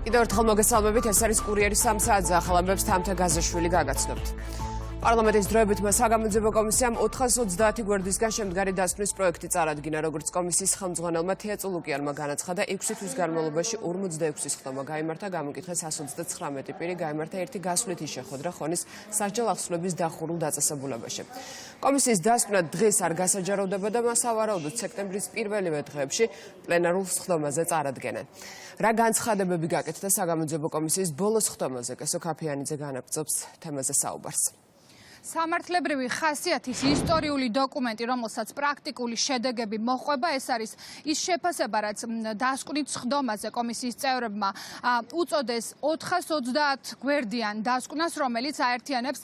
კიდევ ერთხელ მოგესალმებით, ეს არის კურიერის 3 საათზე ახალამებს თამთა გაზაშვილი გაგაცნობთ. პარლამენტის დროებით საგამოძიებო კომისიამ 430 გვერდისგან შემდგარი დასკვნის პროექტი წარადგინა, როგორც კომისიის ხელმძღვანელმა თეა წულუკიანმა განაცხადა, 6 თვის განმავლობაში 46 ხდომა გაიმართა, გამოკითხეს 139 პირი, გაიმართა ერთი გასვლითი შეხვედრა ხონის სასჯელ ახსნების დახურულ დაწესებულებაში. კომისიის დასკვნა დღეს არ გასაჯაროვდება და მას ავარაუდოდ სექტემბრის პირველივე დღეებში პლენარულ სხდომაზე წარადგენენ. რა განცხადებები გაკეთდა საგამოძიებო კომისიის ბოლოს სხდომაზე, კესო ქაფიანიძე განაგრძობს თემაზე საუბარს. სამართლებრივი ხასიათის ისტორიული დოკუმენტი, რომელსაც პრაქტიკული შედეგები მოჰყვება, ეს არის ის შეფასება, რაც დასკვნით სხდომაზე კომისიის წევრებმა უწოდეს 430 გვერდიან დასკვნას, რომელიც აერთიანებს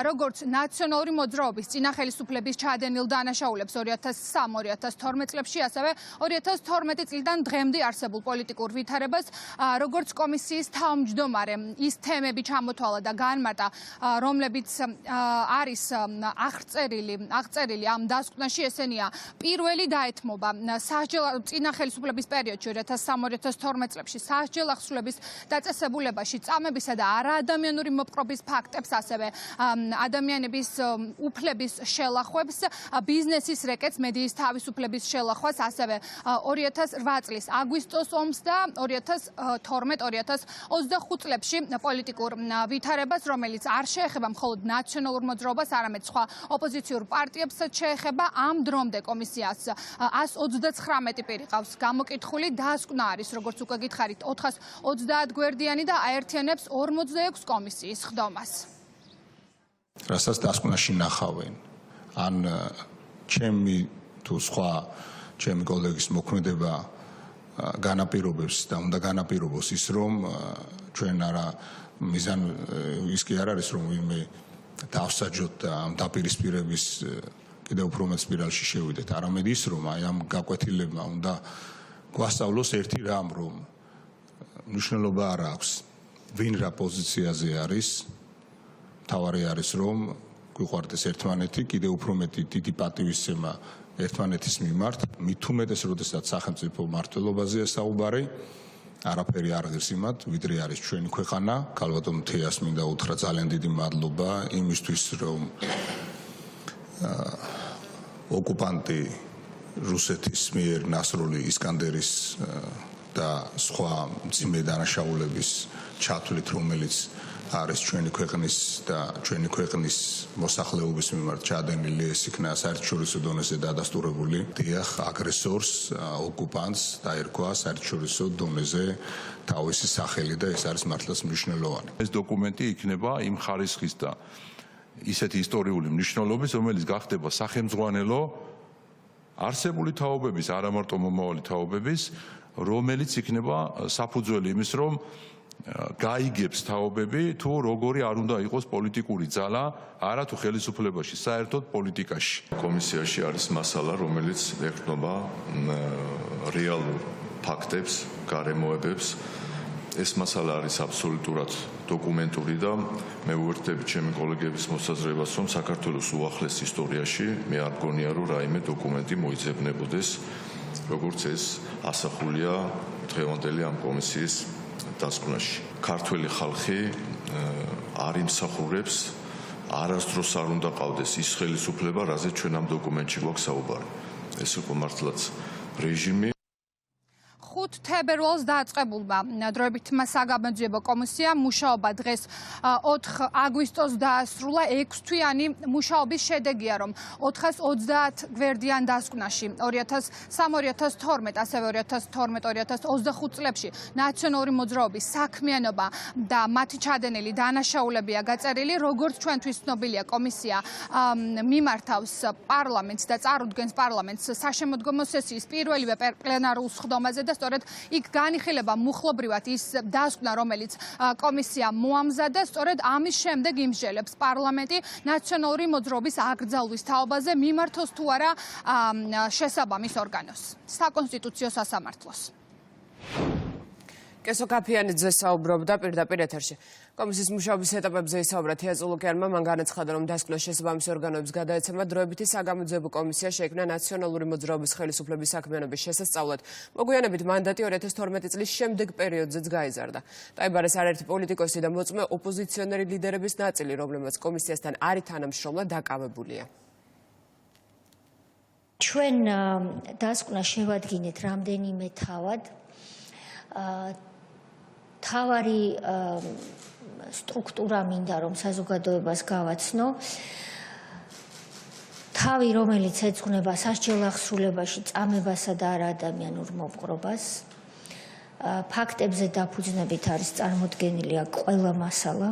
როგორც ნაციონალური მოძრაობის წინა ხელისუფლების ჩადენილ დანაშაულებს 2003-2012 წლებში, ასევე 2012 წლიდან დღემდე არსებულ პოლიტიკურ ვითარებას, როგორც კომისიის თავმჯდომარე ის თემები ჩამოთვალა და განმარტა, რომლებიც არის აღწერილი ამ დასკვნაში, ესენია პირველი დაეთმობა წინა ხელისუფლების პერიოდში 2003-2012 წლებში სასჯელ ახსნების დაწესებულებაში წამებისა და არაადამიანური მოპყრობის ფაქტებს, ასევე ადამიანების უფლების შელახვებს, ბიზნესის რეკეტს, მედიის თავისუფლების შელახვას, ასევე 2008 წლის აგვისტოს ომს და 2012-2025 წლებში პოლიტიკურ ვითარებას, რომელიც არ შეეხება მხოლოდ ნაციონალურ მოძრაობას, არამედ სხვა ოპოზიციურ პარტიებსაც შეეხება. ამ დრომდე კომისიას 129 პირი ყავს გამოკითხული, დასკვნა არის, როგორც უკვე გითხარით, 430 გვერდიანი და აერთიანებს 46 კომისიის სხდომას. რასაც დასკვნაში ნახავენ, ან ჩემი თუ სხვა ჩემი კოლეგის მოქმედება განაპირობებს და უნდა განაპირობოს ის, რომ ჩვენ არა მიზან ის კი არ არის, რომ ვინმე დავსაჯოთ და ამ დაპირისპირების კიდევ უფრო მეტ სპირალში შევიდეთ, არამედ ის, რომ აი ამ გაკვეთილებმა უნდა გვასწავლოს ერთი რამ, რომ მნიშვნელობა არ აქვს ვინ რა პოზიციაზე არის, მთავარი არის, რომ გვიყვარდეს ერთმანეთი, კიდევ უფრო მეტი დიდი პატივისცემა ერთმანეთის მიმართ, მით უმეტეს, როდესაც სახელმწიფო მმართველობაზეა საუბარი, არაფერი არ ღირს იმათ, ვიდრე არის ჩვენი ქვეყანა. ქალბატონ თეას მინდა უთხრა ძალიან დიდი მადლობა იმისთვის, რომ ოკუპანტი რუსეთის მიერ ნასროლი ისკანდერის და სხვა მძიმე დანაშაულების ჩათვლით, რომელიც არის ჩვენი ქვეყნის და ჩვენი ქვეყნის მოსახლეობის მიმართ ჩადენილი, ეს იქნა საერთაშორისო დონეზე დადასტურებული. დიახ, აგრესორს, ოკუპანტს დაერქვა საერთაშორისო დონეზე თავისი სახელი და ეს არის მართლაც მნიშვნელოვანი. ეს დოკუმენტი იქნება იმ ხარისხის და ისეთი ისტორიული მნიშვნელობის, რომელიც გახდება სახელმძღვანელო არსებული თაობების, არა მარტო მომავალი თაობების, რომელიც იქნება საფუძველი იმის, რომ გაიგებს თაობები თუ როგორი არ უნდა იყოს პოლიტიკური ძალა, არა თუ ხელისუფლებაში, საერთოდ პოლიტიკაში. კომისიაში არის მასალა, რომელიც ეხება რეალურ ფაქტებს, გარემოებებს. ეს მასალა არის აბსოლუტურად დოკუმენტური და მე ვუერთდები ჩემი კოლეგების მოსაზრებას, რომ საქართველოს უახლეს ისტორიაში მე არ გონია, რომ რაიმე დოკუმენტი მოიძებნებოდეს, როგორც ეს ასახულია დღევანდელი ამ კომისიის დასკვნაში. ქართველი ხალხი არ იმსახურებს, არასდროს არ უნდა ყავდეს ის ხელისუფლება, რაზეც ჩვენ ამ დოკუმენტში გვაქვს საუბარი. ეს იყო მართლაც რეჟიმი. 5 თებერვალს დაწყებულმა დროებით საგამოძიებო კომისიამ მუშაობა დღეს 4 აგვისტოს დაასრულა. 6 თვიანი მუშაობის შედეგია, რომ 430 გვერდიან დასკვნაში 2003-2012, ასევე 2012-2025 წლებში ნაციონალური მოძრაობის საქმიანობა და მათი ჩადენილი დანაშაულებია გაწერილი. როგორც ჩვენთვის ცნობილია, კომისია მიმართავს პარლამენტს და წარუდგენს პარლამენტს საშემოდგომო სესიის პირველივე პლენარულ სხდომაზე და სწორედ იქ განიხილება მუხლობრივად ის დასკვნა, რომელიც კომისია მოამზადა, სწორედ ამის შემდეგ იმსჯელებს პარლამენტი ნაციონალური მოძრაობის აკრძალვის თაობაზე მიმართოს თუ არა შესაბამის ორგანოს, საკონსტიტუციო სასამართლოს. კესო კაფიანიძე საუბრობდა პირდაპირ ეთერში. კომისიის მუშაობის ეტაპებზე ისაუბრა თია წულუკიანმა, მან განაცხადა, რომ დასკვნას შესაბამისი ორგანოებს გადაეცემა დროებითი საგამოძიებო კომისია შეიქმნა ნაციონალური მოძრაობის ხელისუფლების საქმიანობის შესასწავლად. მოგვიანებით მანდატი 2012 წლის შემდეგ პერიოდზეც გაიზარდა. დაიბარეს არაერთი პოლიტიკოსი და მოწმე ოპოზიციონერი ლიდერების ნაწილი, რომლებმაც კომისიასთან არის თანამშრომლა დაკავებულია. ჩვენ დასკვნას შევადგინეთ რამდენიმე თავად. თავარი სტრუქტურა მინდა რომ საზოგადოებას გავაცნო. თავი, რომელიც ეძღვნება სასჯელ აღსრულებაში წამებასა და არაადამიანურ მოპყრობას. ფაქტებზე დაფუძნებით არის წარმოდგენილი აქ ყველა მასალა.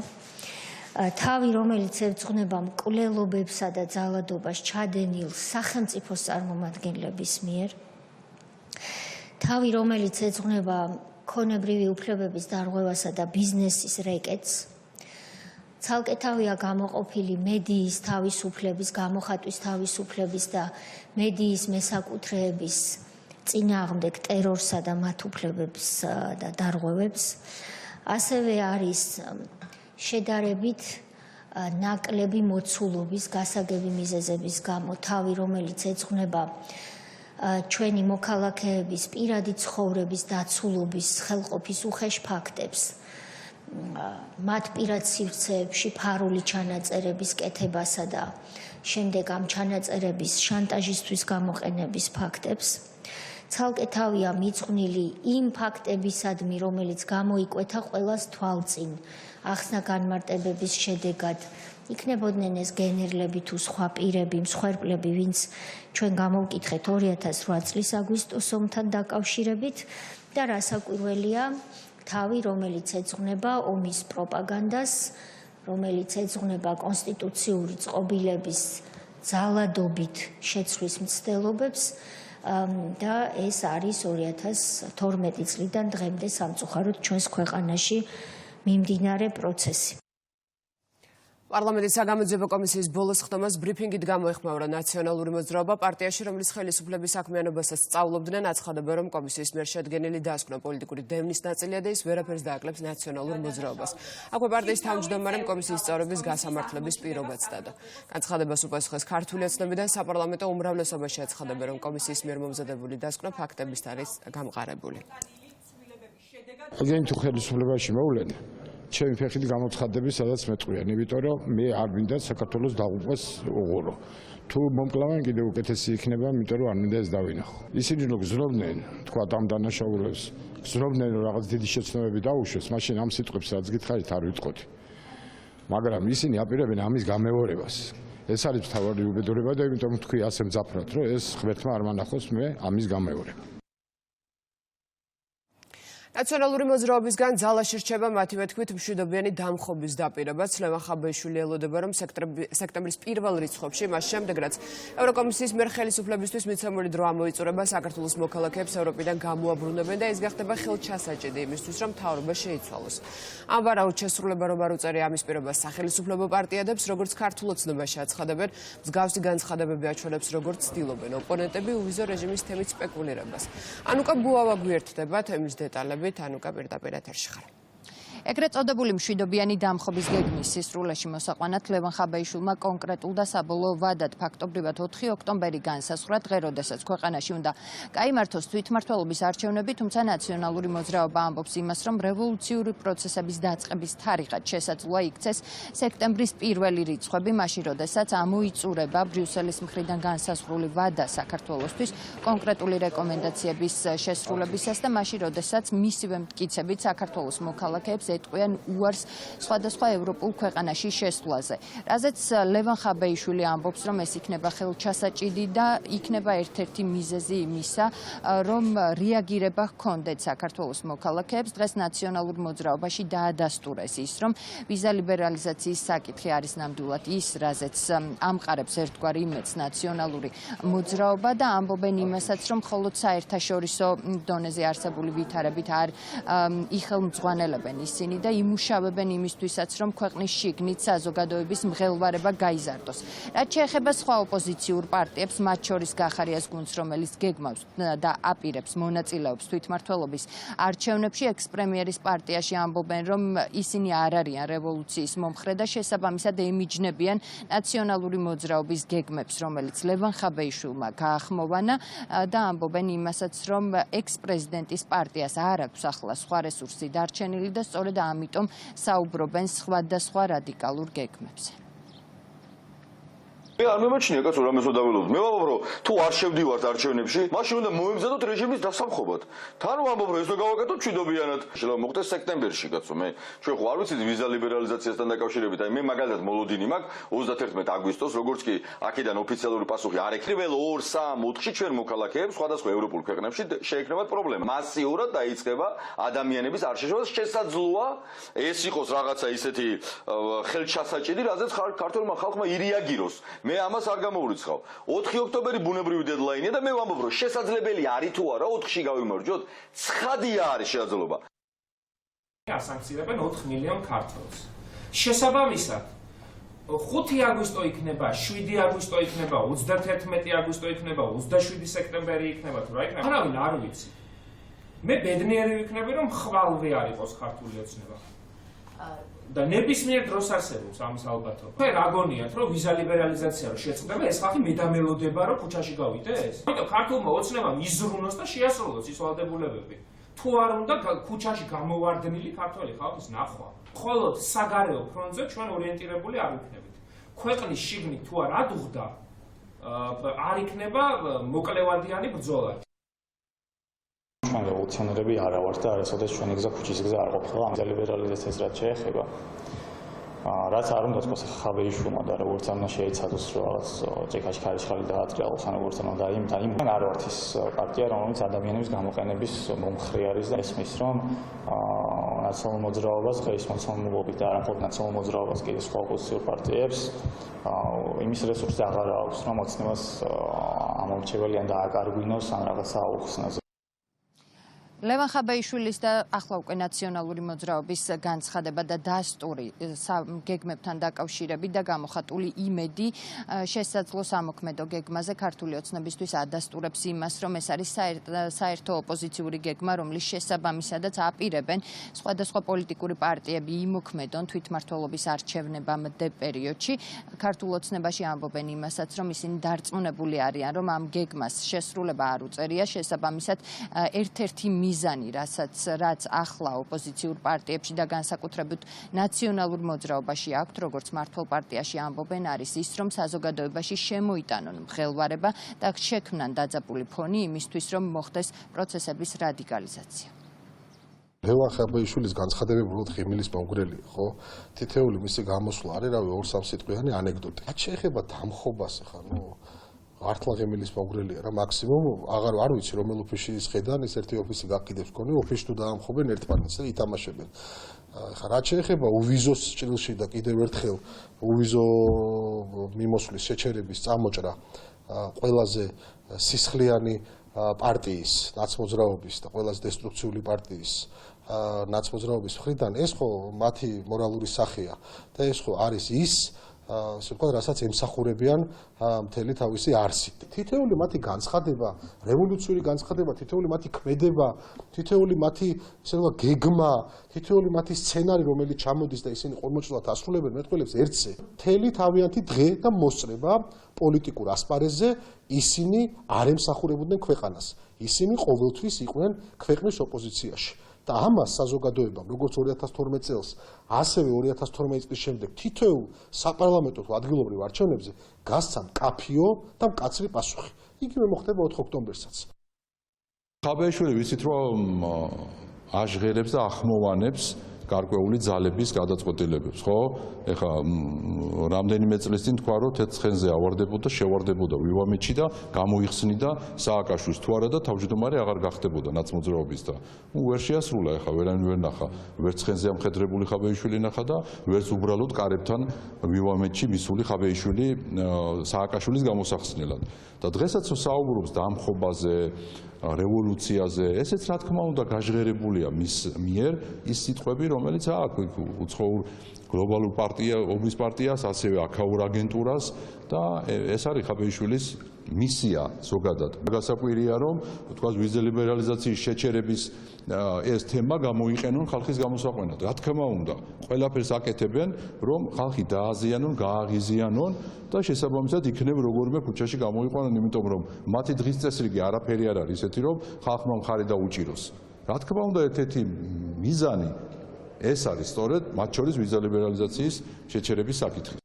თავი, რომელიც ეძღვნება მკვლელობებსა და ძალადობას ჩადენილ სახელმწიფოს წარმომადგენლების მიერ. თავი, რომელიც ეძღვნება ქონებრივი უფლებების დარღვევასა და ბიზნესის რეკეტს. ცალკე თავია გამოყოფილი მედიის თავისუფლების, გამოხატვის თავისუფლების და მედიის მესაკუთრეების წინააღმდეგ ტერორსა და მათ უფლებებს და დარღვევებს. ასევე არის შედარებით ნაკლები მოცულობის გასაგები მიზეზების გამო თავი, რომელიც ეძღვნება ჩვენი მოქალაქეების პირადი ცხოვრების დაცულობის ხელყოფის უხეშ ფაქტებს, მათ პირად სივრცეებში ფარული ჩანაწერების კეთებასა და შემდეგ ამ ჩანაწერების შანტაჟისთვის გამოყენების ფაქტებს. ცალკე თავია მიძღვნილი იმ ფაქტებისადმი, რომელიც გამოიკვეთა ყველას თვალწინ ახსნა განმარტებების შედეგად. იქნებოდნენ ეს გენერლები თუ სხვა პირები, მსხვერპლები, ვინც ჩვენ გამოვკითხეთ 2008 წლის აგვისტოს ომთან დაკავშირებით და რასაკვირველია, თავი, რომელიც ეძღვნება ომის პროპაგანდას, რომელიც ეძღვნება კონსტიტუციური წყობილების ძალადობით შეცვლის მცდელობებს და ეს არის 2012 წლიდან დღემდე სამწუხაროდ ჩვენს ქვეყანაში მიმდინარე პროცესი. პარლამენტის საგამოძიებო კომისიის ბოლოს ხდომას ბრიფინგით გამოეხმაურა ნაციონალური მოძრაობა პარტიაში, რომლის ხელისუფლების საქმიანობასაც სწავლობდნენ, აცხადება, რომ კომისიის მიერ შედგენილი დასკვნა პოლიტიკური დევნის ნაწილია და ის ვერაფერს დააკლებს ნაციონალურ მოძრაობას. აქვე პარტიის თავმჯდომარემ კომისიის წევრების გასამართლების პირობაც დადო. განცხადებას უპასუხეს ქართული ოცნებიდან საპარლამენტო უმრავლესობაში აცხადება, რომ კომისიის მიერ მომზადებული დასკვნა ფაქტებით არის გამყარებული. აგენ თუ ხელისუფლებაში მოვლენ ჩემი ფეხით გამოცხადების სადაც მეტყვიან, იმიტომ რომ მე არ მინდა საქართველოს დაღუპვას უღურო. თუ მომკლავენ კიდევ უკეთესი იქნება, იმიტომ რომ არ მინდა ეს დავინახო. ისინი რომ გზნობდნენ, თქვა ამ დანაშაულებს, გზნობდნენ რომ რაღაც დიდი შეცნობები დაუშვეს, მაშინ ამ სიტყვებს რაც გითხარით არ ვიტყოდი. მაგრამ ისინი აპირებენ ამის გამეორებას. ეს არის მთავარი უბედურება და იმიტომ თქვი ასე მძაფრად, რომ ეს ღმერთმა არ მანახოს მე ამის გამეორება. ნაციონალური მოძრაობისგან ძალაში რჩება მათივე თქმით მშვიდობიანი დამხობის დაპირებაც. ლევან ხაბაიშვილი ელოდება, რომ სექტემბრის პირველ რიცხვებში, მას შემდეგ რაც ევროკომისიის მიერ ხელისუფლებისთვის მიცემული დრო ამოიწურება, საქართველოს მოქალაქეებს ევროპიდან გამოაბრუნებენ და ეს გახდება ხელჩასაჭედი იმისთვის, რომ მთავრობა შეიცვალოს. ამ ვარაუდ შესრულება რომ არ უწევია ამის პირობას სახელისუფლებო პარტიადებს, როგორც ქართულ ოცნებაში აცხადებენ, მსგავსი განცხადებები აჩვენებს, როგორც ცდილობენ ოპონენტები უვიზო რეჟიმის თემით სპეკულირებას. ანუკა ბუავა გვერდდება თემის დეტალები. ანუკა პირდაპირ ეთერში ხარ. ეგრეთ წოდებული მშვიდობიანი დამხობის გეგმის სისრულეში მოსაყვანად ლევან ხაბაიშვილმა კონკრეტულ და საბოლოო ვადად ფაქტობრივად 4 ოქტომბერი განსაზღვრა, დღე, როდესაც ქვეყანაში უნდა გაიმართოს თვითმმართველობის არჩევნები, თუმცა ნაციონალური მოძრაობა ამბობს იმას, რომ რევოლუციური პროცესების დაწყების თარიღად შესაძლოა იქცეს სექტემბრის პირველი რიცხვები, მაშინ, როდესაც ამოიწურება ბრიუსელის მხრიდან განსაზღვრული ვადა საქართველოსთვის კონკრეტული რეკომენდაციების შესრულებისას და მაშინ, როდესაც მისივე მტკიცებით საქართველოს მოქალაქეებს ეტყვიან უარს სხვადასხვა ევროპულ ქვეყანაში შესვლაზე. რაზეც ლევან ხაბაიშვილი ამბობს, რომ ეს იქნება ხელჩასაჭიდი და იქნება ერთ-ერთი მიზეზი იმისა, რომ რეაგირება ჰქონდეთ საქართველოს მოქალაქეებს დღეს ნაციონალურ მოძრაობაში დაადასტურეს ის, რომ ვიზა ლიბერალიზაციის საკითხი არის ნამდვილად ის, რაზეც ამყარებს ერთგვარი იმედს ნაციონალური მოძრაობა და ამბობენ იმასაც, რომ მხოლოდ საერთაშორისო დონეზე არსებული ვითარებით არ იხელმძღვანელებენ ისინი ისინი და იმუშავებენ იმისთვისაც, რომ ქვეყნის შიგნით საზოგადოების მღელვარება გაიზარდოს. რაც შეეხება სხვა ოპოზიციურ პარტიებს, მათ შორის გახარიას გუნდს, რომელიც გეგმავს და აპირებს მონაწილეობს თვითმმართველობის არჩევნებში, ექს-პრემიერის პარტიაში ამბობენ, რომ ისინი არ არიან რევოლუციის მომხრე და შესაბამისად ემიჯნებიან ნაციონალური მოძრაობის გეგმებს, რომელიც ლევან ხაბეიშვილმა გაახმოვანა და ამბობენ იმასაც, რომ ექს-პრეზიდენტის პარტიას არ აქვს ახლა სხვა რესურსი დარჩენილი და სწორედ ამიტომ საუბრობენ სხვადასხვა რადიკალურ გეგმებზე. მე არ მემაჩნია კაცო რამეს დავველოდოთ. მე ვამბობ რომ თუ არ შევდივართ არჩევნებში, მაშინ უნდა მოემზადოთ რეჟიმის დასამხობად. თან ვამბობ რომ ეს რო გავაკეთოთ მშვიდობიანად. შეიძლება მოხდეს სექტემბერში კაცო. მე ჩვენ ხო არ ვიცით ვიზა ლიბერალიზაციასთან დაკავშირებით. აი მე მაგალითად მოლოდინი მაქვს 31 აგვისტოს, როგორც კი აქედან ოფიციალური პასუხი არ ექნება 2, 3, 4-ში ჩვენ მოქალაქეებს სხვადასხვა ევროპულ ქვეყნებში შეექნებათ პრობლემა. მასიურად დაიწყება ადამიანების არ შეშობა. შესაძლოა ეს იყოს რაღაცა ისეთი ხელჩასაჭირი, რაზეც ქართულმა ხალხმა ირეაგიროს. მე ამას არ გამოვრიცხავ. 4 ოქტომბერი ბუნებრივი დედლაინია და მე ვამბობ, რომ შესაძლებელი არის თუ არა 4-ში გავიმარჯვოთ, ცხადია არის შესაძლებლობა. ასანქცირებენ 4 მილიონ ქართველს. შესაბამისად 5 აგვისტო იქნება, 7 აგვისტო იქნება, 31 აგვისტო იქნება, 27 სექტემბერი იქნება თუ რა იქნება? არავინ არ ვიცი. მე ბედნიერი ვიქნები, რომ ხვალვე არ იყოს ქართული ოცნება. და ნებისმიერ დროს არსებობს ამის ალბათობა. თქვენ რა გონიათ, რომ ვიზა ლიბერალიზაცია რო შეწყდება, ეს ხალხი მედამელოდება, რომ ქუჩაში გავიდეს? იმიტომ ქართულმა ოცნებამ იზრუნოს და შეასრულოს ის ვალდებულებები. თუ არ უნდა ქუჩაში გამოვარდნილი ქართველი ხალხის ნახვა. მხოლოდ საგარეო ფრონტზე ჩვენ ორიენტირებული არ ვიქნებით. ქვეყნის შიგნით თუ არ ადუღდა, არ იქნება მოკლევადიანი ბრძოლა. ჩვენ რევოლუციონერები არა ვართ და არასოდეს ჩვენი გზა ქუჩის გზა არ ყოფილა. ამ ლიბერალიზაციას რაც შეეხება, რაც არ უნდა თქვას ხაბეიშვილმა და როგორც არ უნდა შეიცადოს რომ რაღაც ჭექაში ქარიშხალი დაატრიალოს, ან როგორც არ უნდა იმ არ ვართ ის პარტია, რომელიც ადამიანების გამოყენების მომხრე არის და ესმის, რომ ნაციონალურ მოძრაობას, ღირსმოსამართლეობით და არამხოლოდ ნაციონალურ მოძრაობას, კიდე სხვა ოპოზიციურ პარტიებს იმის რესურსი აღარ აქვს, რომ ოცნებას ამორჩეველიან და აკარგვინოს ან რაღაცა აუხსნას. ლევან ხაბეიშვილის და ახლა უკვე ნაციონალური მოძრაობის განცხადება და დასტური გეგმებთან დაკავშირებით და გამოხატული იმედი შესაძლო სამოქმედო გეგმაზე ქართული ოცნებისთვის ადასტურებს იმას, რომ ეს არის საერთო ოპოზიციური გეგმა, რომლის შესაბამისადაც აპირებენ სხვადასხვა პოლიტიკური პარტიები იმოქმედონ თვითმმართველობის არჩევნებამდე პერიოდში. ქართულ ოცნებაში ამბობენ იმასაც, რომ ისინი დარწმუნებული არიან, რომ ამ გეგმას შესრულება არ უწერია, შესაბამისად ერთ-ერთი მიზანი, რაც ახლა ოპოზიციურ პარტიებში და განსაკუთრებით ნაციონალურ მოძრაობაში აქვთ, როგორც მართლ პარტიაში ამბობენ, არის ის, რომ საზოგადოებაში შემოიტანონ მღელვარება და შექმნან დაძაბული ფონი იმისთვის, რომ მოხდეს პროცესების რადიკალიზაცია. ლევან ხაბეიშვილის განცხადებები უბრალოდ ღიმილის მომგვრელი, ხო? თითეული მისი გამოსვლა არის, რავი, 2-3 სიტყვიანი ანეკდოტი. რაც შეეხება დამხობას, ხა, ართლა ღიმილის მომგვრელია რა, მაქსიმუმ არ ვიცი რომელ ოფისის ხედან ეს ერთი ოფისი გაკიდებს კონი, ოფისში თუ დაამხობენ ერთმანეთს და ითამაშებენ. ხა რაც შეეხება უვიზოს ჭრილში და კიდევ ერთხელ უვიზო მიმოსვლის შეჩერების წამოჭრა ყველაზე სისხლიანი პარტიის, ნაცმოძრაობის და ყველაზე დესტრუქციული პარტიის ნაცმოძრაობის მხრიდან ეს ხო მათი მორალური სახეა და ეს ხო არის ის ასე ვთქვათ, რასაც ემსახურებიან მთელი თავისი არსით. თითეული მათი განცხადება, რევოლუციური განცხადება, თითეული მათი ქმედება, თითეული მათი ისე ვთქვათ გეგმა, თითეული მათი სცენარი, რომელიც ჩამოდის და ისინი ყურმოჭრილად ასრულებენ მეტყველებს ერთზე. მთელი თავიანთი დღე და მოსწრება პოლიტიკურ ასპარეზზე ისინი არ ემსახურებოდნენ ქვეყანას. ისინი ყოველთვის იყვნენ ქვეყნის ოპოზიციაში. და ამას საზოგადოებამ, როგორც 2012 წელს, ასევე 2012 წლის შემდეგ თითოეულ საპარლამენტო თუ ადგილობრივ არჩევნებზე გასცა მკაფიო და მკაცრი პასუხი. იგივე მოხდება 4 ოქტომბერსაც. ხაბეიშვილი ვიცით რომ აჟღერებს და ახმოვანებს გარკვეული ძალების გადაწყვეტილებებს, ხო? ეხლა რამდენიმე წლის წინ თქვა რომ თეცხენზე ავარდებოდა, შევარდებოდა ვივამეთში და გამოიხსნიდა სააკაშვილის თუ არა და თავმჯდომარე აღარ გახდებოდა ნაცმოძრაობის და ვერ შეასრულა ეხლა ვერანი ვერ ნახა, ვერც ცხენზე ამხედრებული ხაბეიშვილი ნახა და ვერც უბრალოდ კარებთან ვივამეთში მისული ხაბეიშვილი სააკაშვილის გამოსახსნელად. და დღესაც საუბრობს დამხობაზე რევოლუციაზე, ესეც რა თქმა უნდა გაჟღერებულია მის მიერ ის სიტყვები, რომელიც აქვს უცხოურ გლობალურ ობის პარტიას, ასევე აქაურ აგენტურას და ეს არის ხაბეიშვილის მისია ზოგადად. გასაკვირია რომ თქვა ვიზა ლიბერალიზაციის შეჩერების ეს თემა გამოიყენონ ხალხის გამოსაყვანად. რა თქმა უნდა, ყველაფერს აკეთებენ, რომ ხალხი დააზიანონ, გააღიზიანონ და შესაბამისად იქნებ როგორმე ქუჩაში გამოიყვანონ, იმიტომ რომ მათი დღის წესრიგი არაფერი არ არის ისეთი, რომ ხალხმა მხარი დაუჭიროს. რა თქმა უნდა, ერთ-ერთი მიზანი ეს არის სწორედ მათ შორის ვიზა ლიბერალიზაციის შეჩერების საკითხი.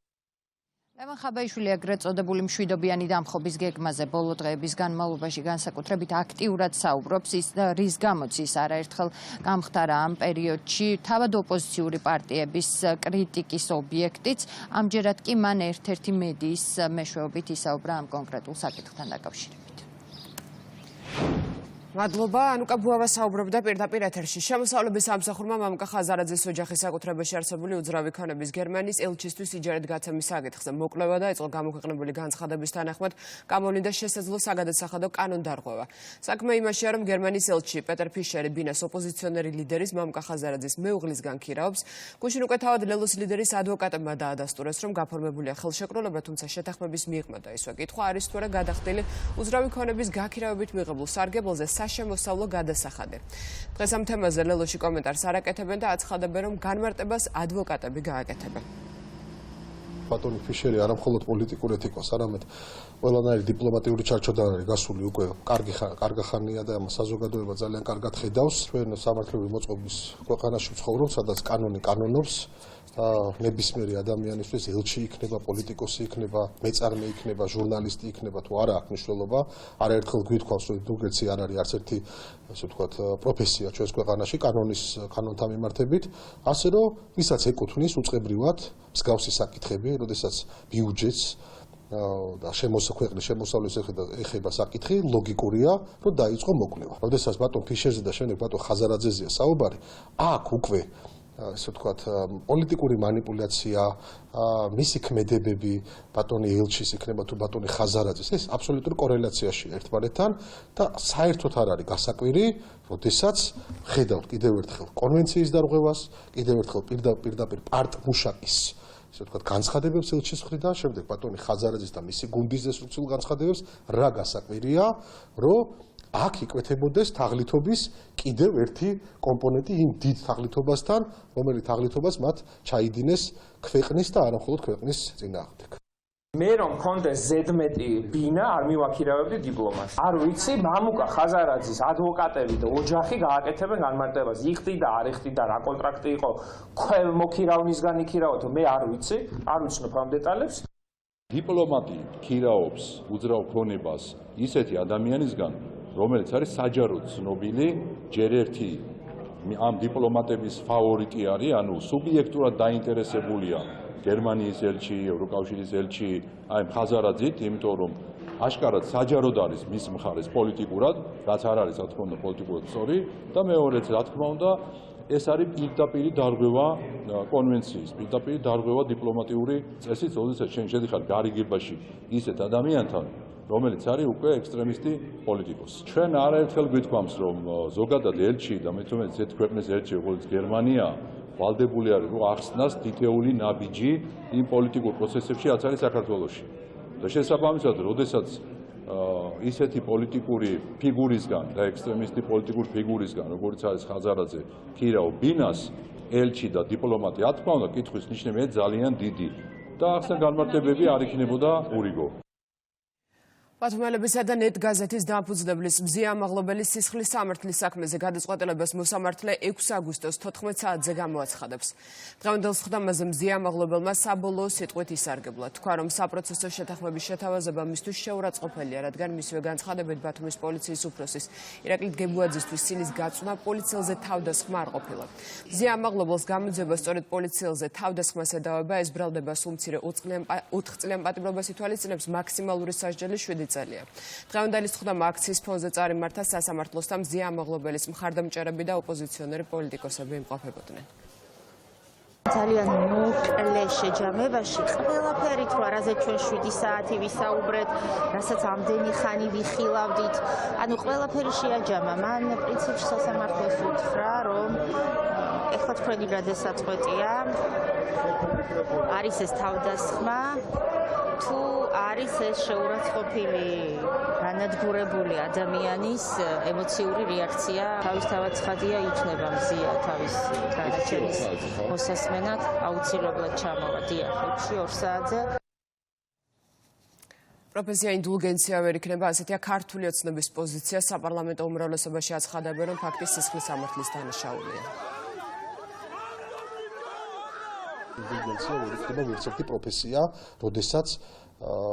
ლევან ხაბაიშვილი ეგრეთ წოდებული მშვიდობიანი დამხობის გეგმაზე ბოლო დღეების განმავლობაში განსაკუთრებით აქტიურად საუბრობს, ის რის გამოც ის არაერთხელ გამხდარა ამ პერიოდში თავად ოპოზიციური პარტიების კრიტიკის ობიექტიც, ამჯერად კი მან ერთ-ერთი მედიის მეშვეობით ისაუბრა ამ კონკრეტულ საკითხთან დაკავშირებით. მადლობა, ანუკა ბუავა საუბრობდა პირდაპირ ეთერში. შემოსავლების სამსახურმა მამუკა ხაზარაძის ოჯახის საკუთრებაში არსებული უძრავი ქონების გერმანიის ელჩისთვის იჯერეთ გაცემის საკითხზე მოკვლევა და ეწყო გამოქვეყნებული განცხადების თანახმად გამოვლინდა შესაძლო საგადასახადო კანონდარღვევა. საქმე იმაშია, რომ გერმანიის ელჩი პეტერ ფიშერი ბინას ოპოზიციონერი ლიდერის მამუკა ხაზარაძის მეუღლისგან ქირაობს. გუშინ უკვე თავად ლელოს ლიდერის ადვოკატებმა დაადასტურეს, რომ გაფორმებულია ხელშეკრულება, თუმცა შეთანხმების მიღმა და ისვე კითხვა არის თუ არა გადახდილი უძრავი ქონების გაქირავებით მიღებულ სარგებელზე საშემოსავლო გადასახადი. დღეს ამ თემაზე ლელოში კომენტარს არ აკეთებენ და აცხადებენ, რომ განმარტებას ადვოკატები გააკეთებენ. ბატონი ფიშერი არა მხოლოდ პოლიტიკურ ეთიკოს, არამედ ყველანაირი დიპლომატიური ჩარჩოდან არის გასული უკვე კარგი ხანია და საზოგადოება ძალიან კარგად ხედავს. ჩვენ სამართლებრივი მოწყობის ქვეყანაში ვცხოვრობ, სადაც კანონი კანონობს. ნებისმიერი ადამიანისთვის ელჩი იქნება, პოლიტიკოსი იქნება, მეწარმე იქნება, ჟურნალისტი იქნება, თუ არა აქვს მნიშვნელობა. არაერთხელ გვითხოვს, რომ უგეცი არ არის არც ერთი, ასე ვთქვათ, პროფესია ჩვენს ქვეყანაში კანონთან მიმართებით, ასე რომ ვისაც ეკუთვნის უწყებრივად მსგავსი საკითხები, როდესაც ბიუჯეტს და ქვეყნის შემოსავლის ეხება საკითხი, ლოგიკურია, რომ დაიწყო მოკვლევა. როდესაც ბატონ ფიშერზე და შემდეგ ბატონ ხაზარაძეზეა საუბარი, აქ უკვე ასე ვთქვათ, პოლიტიკური манипуляция, მისი ქმედებები, ბატონი ელჩის იქნება თუ ბატონი ხაზარაძის, ეს აბსოლუტურ კორელაციაშია ერთმანეთთან და საერთოდ არ არის გასაკვირი, როდესაც ხედავთ კიდევ ერთხელ კონვენციის დარღვევას, კიდევ ერთხელ პირდაპირ პარტ-მუშაკის ასე ვთქვათ, განცხადებებს ელჩის მხრიდან, შემდეგ ბატონი ხაზარაძის და მისი გუნდის დესტრუქციულ განცხადებებს, რა გასაკვირია, რომ აქ იკვეთებოდეს თაღლითობის კიდევ ერთი კომპონენტი იმ დიდ თაღლითობასთან, რომელიც თაღლითობას მათ ჩაიდინეს ქვეყნის და არა მხოლოდ ქვეყნის წინააღმდეგ. მე რომ მქონდეს ზედმეტი ბინა, არ მივაქირავებდი დიპლომას. არ ვიცი, მამუკა ხაზარაძის ადვოკატები და ოჯახი გააკეთებენ განმარტებას. იხდი და არ იხდი და რა კონტრაქტი იყო, მოკირავნისგან იქირავოთ, მე არ ვიცი, არ ვიცნობ ამ დეტალებს. დიპლომატი ქირაობს უძრავ ქონებას ისეთი ადამიანისგან, რომელიც არის საჯაროდ ცნობილი, ჯერ ერთი ამ დიპლომატების ფავორიტი არის, ანუ სუბიექტურად დაინტერესებულია გერმანიის ელჩი, ევროკავშირის ელჩი, აი ხაზარაძით, იმიტომ რომ აშკარად საჯაროდ არის მის მხარეს პოლიტიკურად, რაც არ არის, რა თქმა უნდა, პოლიტიკურად სწორი და მეორეც, რა თქმა უნდა, ეს არის პირდაპირი დარღვევა კონვენციის, პირდაპირი დარღვევა დიპლომატიური წესით, როდესაც შენ შედიხარ გარიგებაში ისეთ ადამიანთან, რომელიც არის უკვე ექსტრემისტი პოლიტიკოსი. ჩვენ არაერთხელ გვითქვამს, რომ ზოგადად ელჩი და მე თვითონ ზეთ ქვეყნის ელჩი, როგორც გერმანია, ვალდებული არის, რომ ახსნას თითეული ნაბიჯი იმ პოლიტიკურ პროცესებში, რაც არის საქართველოში. და შესაბამისად, როდესაც ისეთი პოლიტიკური ფიგურისგან და ექსტრემისტი პოლიტიკური ფიგურისგან, როგორც არის ხაზარაძე, ქირაო ბინას, ელჩი და დიპლომატი, რა თქმა უნდა, კითხვის ნიშნები ძალიან დიდი და ახსნა განმარტებები არ იქნებოდა ურიგო. პათმელებისა და ნეტ გაზეთის დამფუძნებლის მზია ამაღლობელის სისხლის სამართლის საქმეზე გადაწყვეტილებას მოსამართლე 6 აგვისტოს 14 საათზე გამოაცხადებს. დღევანდელ სხდამაზე მზია ამაღლობელმა საბოლოო სიტყვით ისარგებლა. თქვა, რომ საპროცესო შეთანხმების შეთავაზება მისთვის შეურაცხყოფელია, რადგან მისივე განცხადებით ბათუმის პოლიციის უფროსის ირაკლი დგებუაძისთვის სინის გაწვნა პოლიციელზე თავდასხმა არ ყოფილა. მზია ამაღლობელს გამოძიება სწორედ პოლიციელზე თავდასხმას ედავება, ეს ბრალდება სულ მცირე 4 წლიან პატიმრობას ითვალისწინებს მაქსიმალური სასჯელი 7 წელია. დღევანდელი სხდომა აქციის ფონზე წარიმართა სასამართლოსთან მზია ამაღლობელის მხარდამჭერები და ოპოზიციონერი პოლიტიკოსები იმყოფებოდნენ. ძალიან მოკლე შეჯამებაში ყველაფერი თუ არაზე ჩვენ 7 საათი ვისაუბრეთ, რასაც ამდენი ხანი ვიხილავდით, ანუ ყველაფერი შეაჯამა. მან პრინციპში სასამართლოს უთხრა, რომ ეხლა თქვენი გადასაწყვეტია, არის ეს თავდასხმა, თუ არის ეს შეურაცხყოფილი განადგურებული ადამიანის ემოციური რეაქცია, თავისთავად ცხადია იქნება მზია თავის განაჩენის მოსასმენად, აუცილებლად ჩამოვა დიახ 2 საათზე. პროფესია ინდულგენცია ვერ იქნება, ასეთია ქართული ოცნების პოზიცია საპარლამენტო უმრავლესობაში აცხადებენ, რომ ფაქტის სისხლის სამართლის დანაშაულია. ინდულგენცია ვერ იქნება ვერც ერთი პროფესია, როდესაც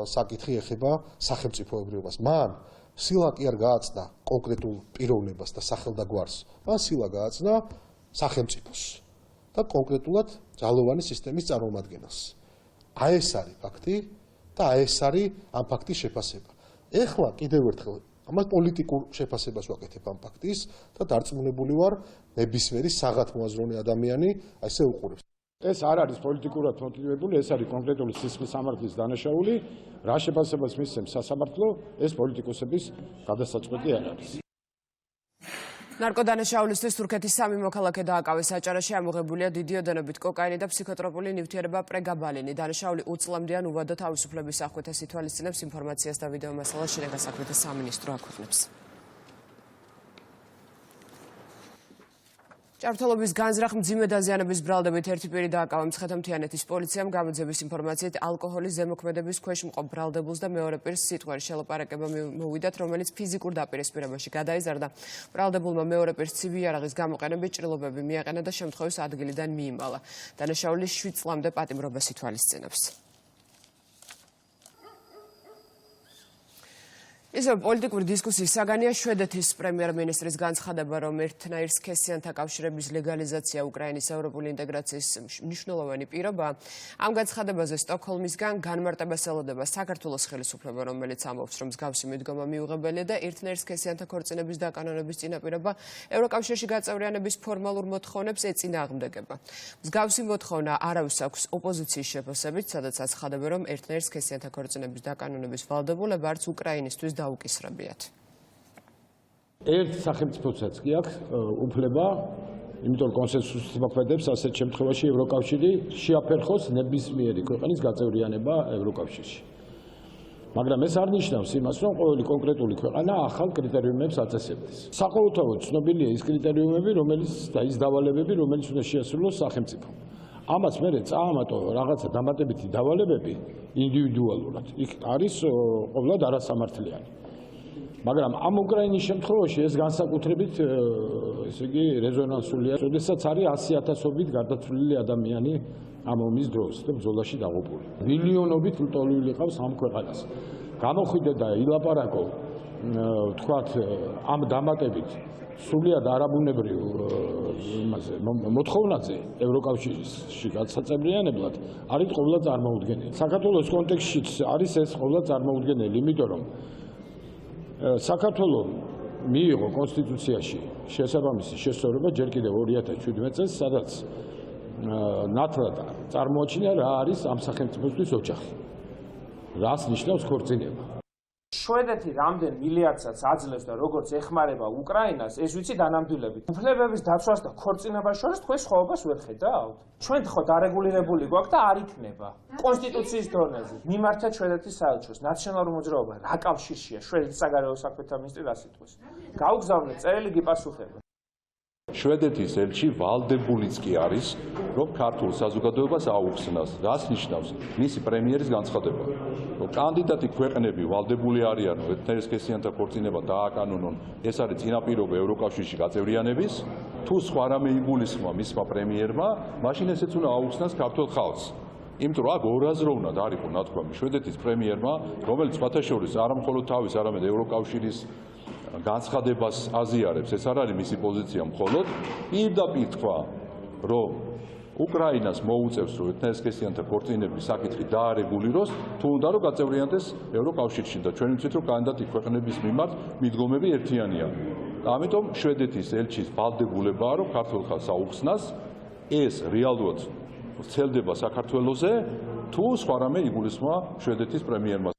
საკითხი ეხება სახელმწიფოებრიობას. მან სილა კი არ გააცნა კონკრეტულ პიროვნებას და სახელდაგვარს. მან სილა გააცნა სახელმწიფოს და კონკრეტულად ძალოვანი სისტემის წარმომადგენელს. აი ეს არის ფაქტი და აი ეს არის ამ ფაქტის შეფასება. ეხლა კიდევ ერთხელ ამას პოლიტიკურ შეფასებას ვაკეთებ ამ ფაქტის და დარწმუნებული ვარ, ნებისმიერი საღათმოაზროვნე ადამიანი ასე უყურებს. ეს არ არის პოლიტიკურად მოტივირებული, ეს არის კონკრეტული სისხლის სამართლის დანაშაული, რა შეფასებას მისცემს სასამართლო, ეს პოლიტიკოსების გადასაწყვეტი არ არის. ნარკოდანაშაულისთვის თურქეთის 3 მოქალაქე დააკავეს საჭარაში, ამოღებულია დიდი ოდენობით კოკაინი და ფსიქოტროპული ნივთიერება პრეგაბალინი. დანაშაული უწლამდიან უვადო თავისუფლების აღკვეთას ითვალისწინებს, ინფორმაციას და ვიდეო მასალას შინაგან საქმეთა სამინისტრო აქვეყნებს. ჭართალობის განზრახ მძიმე დაზიანების ბრალდებით ერთი პირი დააკავა მცხეთა-მთიანეთის პოლიციამ. გამოძიების ინფორმაციით ალკოჰოლის ზემოქმედების ქვეშ მყოფ ბრალდებულს და მეორე პირს სიტყვიერი შელაპარაკება მოვიდათ, რომელიც ფიზიკურ დაპირისპირებაში გადაიზარდა. ბრალდებულმა მეორე პირს ცივი იარაღის გამოყენებით ჭრილობები მიაყენა და შემთხვევის ადგილიდან მიიმალა. დანაშაული 7 წლამდე პატიმრობას ითვალისწინებს. ისევ პოლიტიკური დისკუსიის საგანია შვედეთის პრემიერ-მინისტრის განცხადება, რომ ერთნაირ სქესიანთა კავშირების ლეგალიზაცია უკრაინის ევროპული ინტეგრაციის მნიშვნელოვანი პირობაა. ამ განცხადებაზე სტოკჰოლმისგან განმარტებას ელოდება საქართველოს ხელისუფლება, რომელიც ამბობს, რომ მსგავსი მიდგომა მიუღებელია და ერთნაირ სქესიანთა ქორწინების დაკანონების წინაპირობა ევროკავშირში გაწევრიანების ფორმალურ მოთხოვნებს ეწინააღმდეგება. მსგავსი მოთხოვნა არავის აქვს ოპოზიციის შეფასებით, სადაც აცხადებენ, რომ ერთნაირ სქესიანთა ქორწინების დაკანონების ვალდებულება არც უკრაინისთვის დაუკისრებიათ. ერთ სახელმწიფოსაც კი აქვს უფლება, იმიტომ კონსენსუსს მოქმედებს ასეთ შემთხვევაში ევროკავშირი შეაფერხოს ნებისმიერი ქვეყნის გაწევრიანება ევროკავშირში. მაგრამ ეს არ ნიშნავს იმას, რომ ყოველი კონკრეტული ქვეყანა ახალ კრიტერიუმებს აწესებდეს. საყოველთაოდ ცნობილია ის კრიტერიუმები, და ის დავალებები, რომელიც უნდა შეასრულოს სახელმწიფომ. ამას მერე წაამატო რაღაცა დამატებითი დავალებები ინდივიდუალურად. იქ არის ყოველად არასამართლიანი. მაგრამ ამ უკრაინის შემთხვევაში ეს განსაკუთრებით ესე იგი რეზონანსულია, როდესაც არის 100,000-ობით გარდაცვლილი ადამიანი ამ ომის დროს და ბრძოლაში დაღუპული. მილიონობით ლტოლვილი ყავს ამ ქვეყანას. გამოხვიდე და ილაპარაკო თქვათ ამ დამატებით სულიად არაბუნებრივ მოთხოვნაზე ევროკავშირში გასაწევრიანებლად არის ყოველად წარმოუდგენელი. საქართველოს კონტექსტშიც არის ეს ყოველად წარმოუდგენელი, იმიტომ რომ საქართველოს მიიღო კონსტიტუციაში შესაბამისი შესწორება ჯერ კიდევ 2017 წელს, სადაც ნათლად წარმოაჩინა რა არის ამ სახელმწიფოსთვის ოჯახი. რას ნიშნავს ქორწინება. შვედეთი რამდენ მილიარდსაც აძლევს და როგორც ეხმარება უკრაინას, ეს ვიცი დანამდვილებით. უფლებების დაცვას და ქორწინებას შორის თქვენ სხვაობას ვერ ხედავთ? ჩვენ ხო დარეგულირებული გვაქვს და არ იქნება. კონსტიტუციის დონეზე მიმართეთ შვედეთის საელჩოს, ნაციონალური მოძრაობა რა კავშირშია შვედეთის საგარეო საქმეთა მინისტრი რას იტყვის? გაუგზავნეთ წერილი გიპასუხება. შვედეთის ელჩი ვალდებულიც კი არის, რომ ქართულ საზოგადოებას აუხსნას. რას ნიშნავს მისი პრემიერის განცხადება? რომ კანდიდატი ქვეყნები ვალდებული არიან, რომ ერთნაირ სქესიანთა ქორწინება დააკანონონ, ეს არის წინაპირობა ევროკავშირში გაწევრიანების, თუ სხვა რამე იგულისხმა მისმა პრემიერმა, მაშინ ესეც უნდა აუხსნას ქართულ ხალხს. იმიტომ რომ აქ ორაზროვნად არის ნათქვამი შვედეთის პრემიერმა, რომელიც სხვათა შორის არა მხოლოდ თავის, არამედ ევროკავშირის განცხადებას აზიარებს, ეს არ არის მისი პოზიცია მხოლოდ, პირდაპირ თქვა, რომ უკრაინას მოუწევს, რომ ერთნაირ სქესიანთა ქორწინების საკითხი დაარეგულიროს, თუ უნდა რომ გაწევრიანდეს ევროკავშირში და ჩვენ ვიცით, რომ კანდიდატი ქვეყნების მიმართ მიდგომები ერთიანია. ამიტომ შვედეთის ელჩის ვალდებულებაა, რომ ქართულ ხალხს აუხსნას, ეს რეალურად ვრცელდება საქართველოზე, თუ სხვა რამე იგულისხმება შვედეთის პრემიერმა.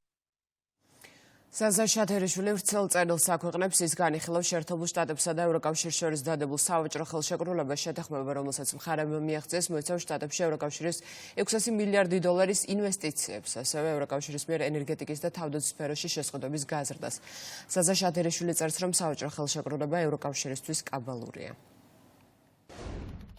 ზაზა შათერიშვილი ვრცელ წერილს აქვეყნებს, ის განიხილავს შეერთებულ შტატებსა და ევროკავშირს შორის დადებულ სავაჭრო ხელშეკრულებას შეთანხმება, რომელსაც მხარეებმა მიაღწიეს, მოიცავს შტატებში ევროკავშირის 600 მილიარდი დოლარის ინვესტიციებს, ასევე ევროკავშირის მიერ ენერგეტიკის და თავდაცვის სფეროში შეზღუდვების გაზრდას. ზაზა შათერიშვილი წერს, რომ სავაჭრო ხელშეკრულება ევროკავშირისთვის კაბალურია.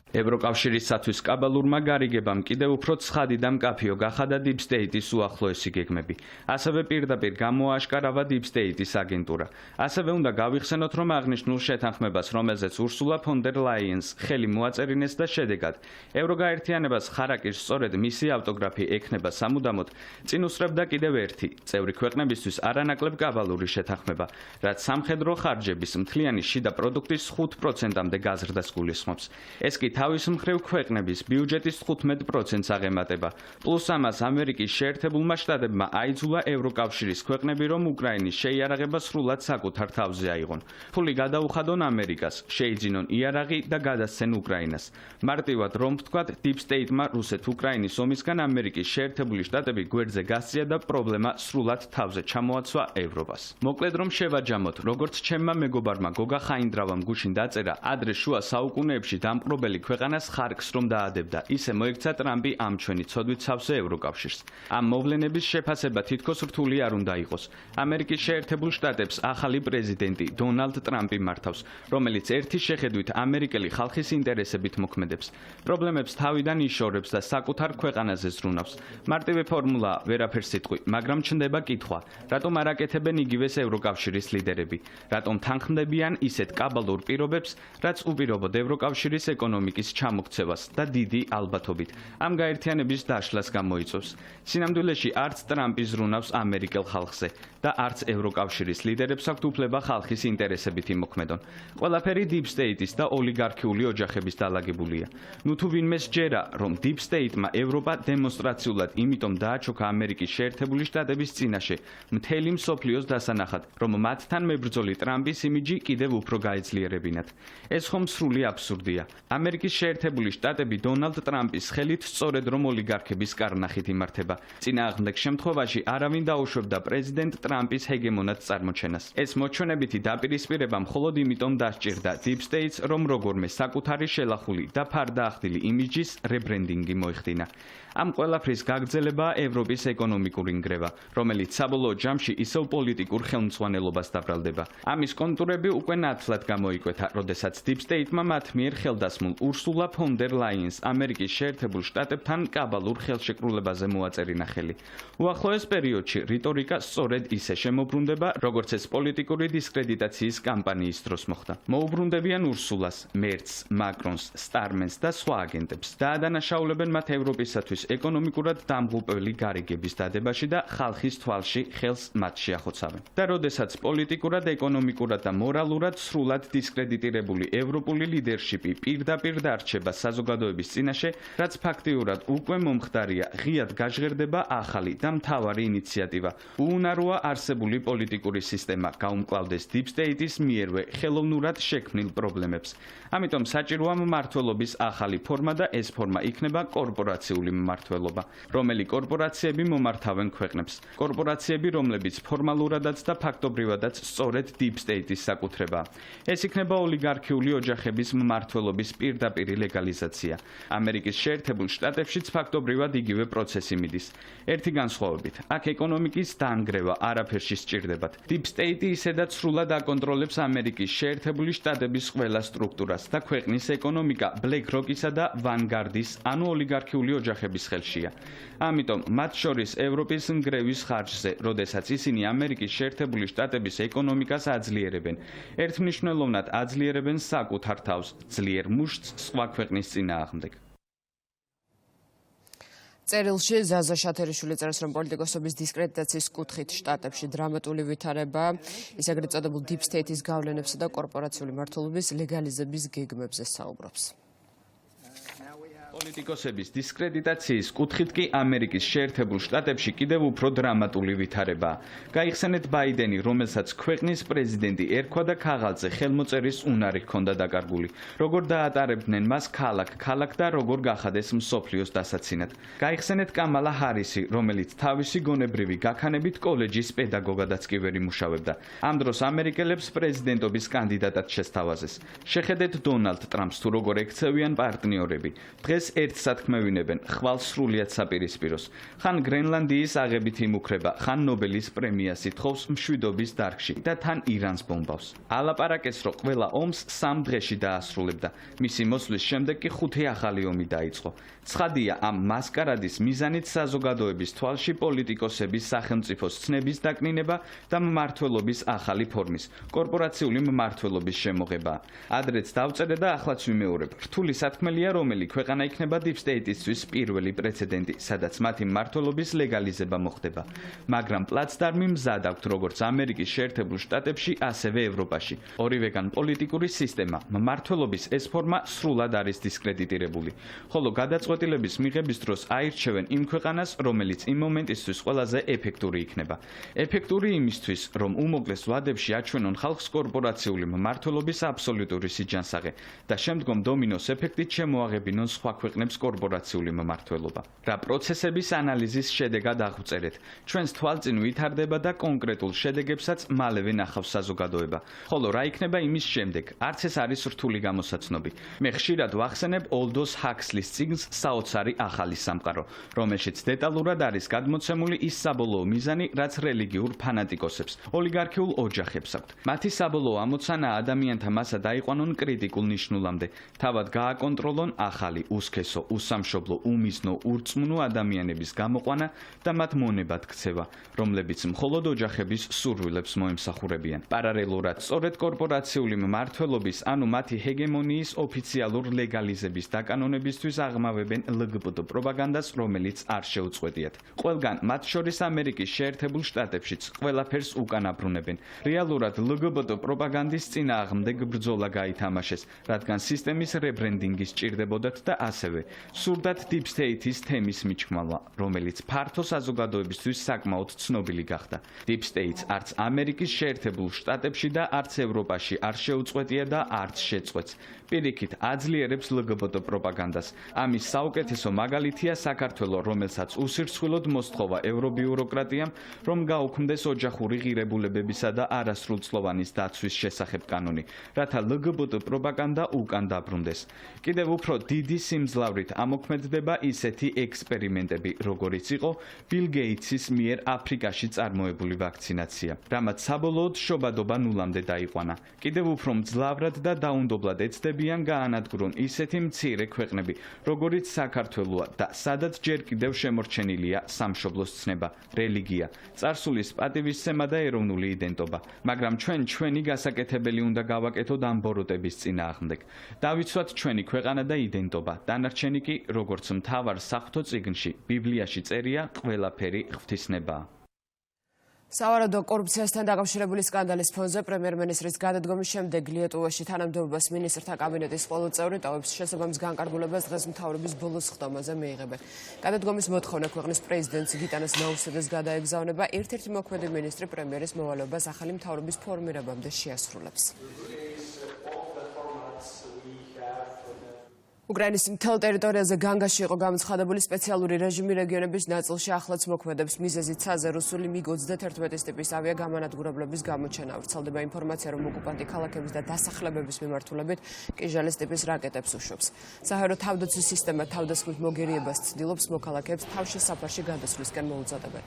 ევროკავშირისათვის კაბალურმა გარიგებამ კიდევ უფრო ცხადი და მკაფიო გახადა Deep State-ის უახლოესი გეგმები. ასევე პირდაპირ გამოააშკარავა Deep State-ის აგენტურა. ასევე უნდა გავიხსენოთ, რომ აღნიშნულ შეთანხმებას, რომელზეც Ursula von der Leyen-ს ხელი მოაწერინეს და შედეგად ევროგაერთიანებას ხარაკირს სწორედ მისი ავტოგრაფი ექნება სამუდამოდ, წინ უსწრებდა კიდევ ერთი წევრი ქვეყნებისთვის არანაკლებ კაბალური შეთანხმება, რაც სამხედრო ხარჯების მთლიანი შიდა პროდუქტის 5%-მდე გაზრდას გულისხმობს. ეს კი თავის მხრივ ქვეყნების ბიუჯეტის 15%-ს აღემატება. პლუს ამას ამერიკის შეერთებულმა შტატებმა აიძულა ევროკავშირის ქვეყნები, რომ უკრაინის შეიარაღება სრულად საკუთარ თავზე აიღონ. ფული გადაუხადონ ამერიკას, შეიძინონ იარაღი და გადასცენ უკრაინას. მარტივად რომ ვთქვათ, Deep State-მა რუსეთ-უკრაინის ომისგან ამერიკის შეერთებული შტატები გვერდზე გასწია და პრობლემა სრულად თავზე ჩამოაცვა ევროპას. მოკლედ რომ შევაჯამოთ, როგორც ჩემმა მეგობარმა გოგა ხაინდრავამ გუშინ დაწერა, ადრე შუა საუკუნეებში დამპყრობელი ქვეყანას ხარკს რომ დაადებდა, ისე მოექცა ტრამპი ამ ჩვენი ცოდვით სავსე ევროკავშირს. ამ მოვლენების შეფასება თითქოს რთული არ უნდა იყოს. ამერიკის შეერთებულ შტატებს ახალი პრეზიდენტი დონალდ ტრამპი მართავს, რომელიც ერთი შეხედვით ამერიკელი ხალხის ინტერესებით მოქმედებს. პრობლემებს თავიდან იშორებს და საკუთარ ქვეყანაზე ზრუნავს. მარტივი ფორმულა ვერაფერს იტყვი, მაგრამ ჩნდება კითხვა, რატომ არ აკეთებენ იგივეს ევროკავშირის ლიდერები? რატომ თანხმდებიან ისეთ კაბალურ პირობებს, რაც უპირობოდ ევროკავშირის ეკონომიკის ჩამოქცევას და დიდი ალბათობით ამ გაერთიანების დაშლას გამოიწვევს. სინამდვილეში არც ტრამპი ზრუნავს ამერიკელ ხალხზე და არც ევროკავშირის ლიდერებს აქვთ უფლება ხალხის ინტერესებით იმოქმედონ. ყველაფერი Deep State-ის და ოლიგარქიული ოჯახების დალაგებულია. ნუ თუ ვინმე სჯერა, რომ Deep State-მა ევროპა დემონსტრაციულად იმიტომ დააჩოქა ამერიკის შეერთებული შტატების წინაშე მთელი მსოფლიოს დასანახად, რომ მათთან მებრძოლი ტრამპის იმიჯი კიდევ უფრო გაეძლიერებინათ. ეს ხომ სრული აბსურდია. ამერიკის შეერთებული შტატები დონალდ ტრამპის ხელით სწორედ რომ ოლიგარქების კარნახით იმართება. წინააღმდეგ შემთხვევაში არავინ დაუშვებდა პრეზიდენტ ტრამპის ჰეგემონად წარმოჩენას. ეს მოჩვენებითი დაპირისპირება მხოლოდ იმიტომ დასჭირდა Deep State-ს, რომ როგორმე საკუთარი შელახული და ფარდაახდილი იმიჯის რებრენდინგი მოეხდინა. ამ ყველაფრის გაგრძელებაა ევროპის ეკონომიკური ნგრევა, რომელიც საბოლოო ჯამში ისევ პოლიტიკურ ხელმძღვანელობას დაბრალდება. ამის კონტურები უკვე ნათლად გამოიკვეთა, როდესაც Deep State-მა მათ მიერ ხელდასმულ Ursula von der Leyen-ს ამერიკის შეერთებულ შტატებთან კაბალურ ხელშეკრულებაზე მოაწერინა ხელი. უახლოეს პერიოდში რიტორიკა სწორედ ისე შემოbrunდება, როგორც ეს პოლიტიკური დისკრედიტაციის კამპანიის დროს მოხდა. მოუბრუნდებიან Ursulას, Merz, Macron-ს, Starmers და სხვა აგენტებს და ადანაშაულებენ მათ ევროპისათვის ეკონომიკურად დამღუპველი გარიგების დადებაში და ხალხის თვალში ხელს მათ შეახოცავენ. და როდესაც პოლიტიკურად, ეკონომიკურად და მორალურად სრულად დისკრედიტირებული ევროპული ლიდერშიპი პირდაპირ დარჩება საზოგადოების წინაშე, რაც ფაქტიურად უკვე მომხდარია, ღიად გაჟღერდება ახალი და მთავარი ინიციატივა. უუნაროა არსებული პოლიტიკური სისტემა გაუმკლავდეს Deep State-ის მიერვე ხელოვნურად შექმნილ პრობლემებს. ამიტომ საჭიროა მმართველობის ახალი ფორმა და ეს ფორმა იქნება კორპორაციული მმართველობა. რომელი კორპორაციები მომართავენ ქვეყნებს. კორპორაციები, რომლებიც ფორმალურადაც და ფაქტობრივადაც სწორედ Deep State-ის საკუთრებაა. ეს იქნება ოლიგარქიული ოჯახების მმართველობის პირდაპირი ლეგალიზაცია. ამერიკის შეერთებულ შტატებშიც ფაქტობრივად იგივე პროცესი მიდის. ერთი განსხვავებით, აქ ეკონომიკის დაანგრევა არაფერში სჭირდებათ. Deep State ისედაც სრულად აკონტროლებს ამერიკის შეერთებული შტატების ყველა სტრუქტურას და ქვეყნის ეკონომიკა BlackRock-ისა და Vanguard-ის, ანუ ოლიგარქიული ოჯახების ხელშია. ამიტომ მათ შორის ევროპის ნგრევის ხარჯზე, როდესაც ისინი ამერიკის შეერთებული შტატების ეკონომიკას აძლიერებენ, ერთმნიშვნელოვნად აძლიერებენ საკუთარ თავს, ძლიერ მუშტს სხვა ქვეყნის წინააღმდეგ. წერილში ზაზა შათერიშვილი წერს, რომ პოლიტიკოსების დისკრედიტაციის კუთხით შტატებში დრამატული ვითარება, ის ეგრეთ წოდებულ Deep State-ის გავლენებსა და კორპორაციული მმართველობის ლეგალიზების გეგმებზე საუბრობს. პოლიტიკოსების დისკრედიტაციის კუთხით კი ამერიკის შეერთებულ შტატებში კიდევ უფრო დრამატული ვითარებაა. გაიხსენეთ ბაიდენი, რომელსაც ქვეყნის პრეზიდენტი ერქვა და ქაღალდზე ხელმოწერის უნარი ჰქონდა დაკარგული. როგორ დაატარებდნენ მას ქალაქ-ქალაქ და როგორ გახადეს მსოფლიოს დასაცინად. გაიხსენეთ კამალა ჰარისი, რომელიც თავისი გონებრივი გაქანებით კოლეჯის პედაგოგადაც კი ვერ იმუშავებდა. ამ დროს ამერიკელებს პრეზიდენტობის კანდიდატად შესთავაზეს. შეხედეთ დონალდ ტრამპს თუ როგორ ექცევიან პარტნიორები. დღეს ერთს ათქმევინებენ, ხვალ სრულიად საპირისპიროს. ხან გრენლანდიის აღებით იმუქრება, ხან ნობელის პრემიას ითხოვს მშვიდობის დარგში და თან ირანს ბომბავს. ალაპარაკეს, რომ ყველა ომს 3 დღეში დაასრულებდა. მისი მოსვლის შემდეგ კი 5 ახალი ომი დაიწყო. ცხადია, ამ მასკარადის მიზანით საზოგადოების თვალში პოლიტიკოსების სახელმწიფოს ცნების დაკნინება და მმართველობის ახალი ფორმის, კორპორაციული მმართველობის შემოღებაა. ადრეც დავწერე და ახლაც ვიმეორებ. რთული სათქმელია, რომელი ქვეყანა იქნება Deep State-ისთვის პირველი პრეცედენტი, სადაც მათი მმართველობის ლეგალიზება მოხდება. მაგრამ პლაცდარმი მზად აქვთ როგორც ამერიკის შეერთებულ შტატებში, ასევე ევროპაში. ორივეგან პოლიტიკური სისტემა, მმართველობის ეს ფორმა სრულად არის დისკრედიტირებული. ხოლო გადაწყვეტილების მიღების დროს აირჩევენ იმ ქვეყანას, რომელიც იმ მომენტისთვის ყველაზე ეფექტური იქნება. ეფექტური იმისთვის, რომ უმოკლეს ვადებში აჩვენონ ხალხს კორპორაციული მმართველობის აბსოლუტური სიჯანსაღე და შემდგომ დომინოს ეფექტით შემოაღებინონ სხვა ქვეყნებს კორპორაციული მმართველობა. რა პროცესების ანალიზის შედეგად აღვწერეთ. ჩვენს თვალწინ ვითარდება და კონკრეტულ შედეგებსაც მალევე ნახავს საზოგადოება. ხოლო რა იქნება იმის შემდეგ? არც ეს არის რთული გამოსაცნობი. მე ხშირად ვახსენებ ოლდოს ჰაქსლის წიგნს საოცარი ახალი სამყარო, რომელშიც დეტალურად არის გადმოცემული ის საბოლოო მიზანი, რაც რელიგიურ ფანატიკოსებს, ოლიგარქიულ ოჯახებს აქვთ. მათი საბოლოო ამოცანა ადამიანთა მასა დაიყვანონ კრიტიკულ ნიშნულამდე, თავად გააკონტროლონ ახალი, უსქესო, უსამშობლო, უმიზნო, ურწმუნო ადამიანების გამოყვანა და მათ მონებად ქცევა, რომლებიც მხოლოდ ოჯახების სურვილებს მოემსახურებიან. პარალელურად, სწორედ კორპორაციული მმართველობის, ანუ მათი ჰეგემონიის ოფიციალურ ლეგალიზების დაკანონებისთვის აღმავებენ LGBT პროპაგანდას, რომელიც არ შეუწყვეტიათ. ყველგან, მათ შორის ამერიკის შეერთებულ შტატებშიც, ყველაფერს უკან აბრუნებენ. რეალურად LGBT პროპაგანდის წინააღმდეგ ბრძოლა გაითამაშეს, რადგან სისტემის რებრენდინგი სჭირდებოდათ და ასევე სურდათ Deep State-ის თემის მიჩქმალვა, რომელიც ფართო საზოგადოებისთვის საკმაოდ ცნობილი გახდა. Deep State-ს არც ამერიკის შეერთებულ შტატებში და არც ევროპაში არ შეუწყვეტია და არც შეწყვეტს. პირიქით, აძლიერებს LGBT პროპაგანდას. ამის საუკეთესო მაგალითია საქართველო, რომელსაც უსირცხვილოდ მოსთხოვა ევრობიუროკრატიამ, რომ გაუქმდეს ოჯახური ღირებულებებისა და არასრულწლოვანის დაცვის შესახებ კანონი, რათა LGBT პროპაგანდა უკან დაბრუნდეს. კიდევ უფრო დიდი სიმძლავრით ამოქმედდება ისეთი ექსპერიმენტები, როგორიც იყო ბილ გეიტსის მიერ აფრიკაში წარმოებული ვაქცინაცია, რამაც საბოლოოდ შობადობა ნულამდე დაიყვანა. კიდევ უფრო მძლავრად და დაუნდობლად ეცდებიან გაანადგურონ ისეთი მცირე ქვეყნები, როგორიც საქართველოა და სადაც ჯერ კიდევ შემორჩენილია სამშობლოს ცნება, რელიგია, წარსულის პატივისცემა და ეროვნული იდენტობა. მაგრამ ჩვენი გასაკეთებელი უნდა გავაკეთოთ ამ ბოროტების წინააღმდეგ. დავიცვათ ჩვენი ქვეყანა და იდენტობა. დანარჩენი კი, როგორც მთავარ საღვთო წიგნში, ბიბლიაში წერია, ყველაფერი ღვთისნებაა. სავარაუდო კორუფციასთან დაკავშირებული სკანდალის ფონზე პრემიერ-მინისტრის გადადგომის შემდეგ ლიეტუვაში თანამდებობას მინისტრთა კაბინეტის ყველა წევრი ტოვებს. შესაბამის განკარგულებას დღეს მთავრობის ბოლოს ხდომაზე მიიღებენ. გადადგომის მოთხოვნა ქვეყნის პრეზიდენტს გიტანას ნაუსედეს გადაეგზავნება. ერთ-ერთი მოქმედი მინისტრი პრემიერის მოვალეობას ახალი მთავრობის ფორმირებამდე შეასრულებს. უკრაინის მთელ ტერიტორიაზე განგაში იყო გამოცხადებული სპეციალური რეჟიმი რეგიონების ნაწილში ახლაც მოქმედებს. მიზეზით ცაზე რუსული MiG-31 ტიპის ავიაგამანადგურებლების გამოჩენა. ვრცელდება ინფორმაცია, რომ ოკუპანტი ქალაქების და დასახლებების მიმართულებით კიჟალის ტიპის რაკეტებს უშვებს. საჰაერო თავდაცვის სისტემა თავდასხმის მოგერიებას ცდილობს, მოქალაქეებს თავში საფარში გადასვლისკენ მოუწოდებენ.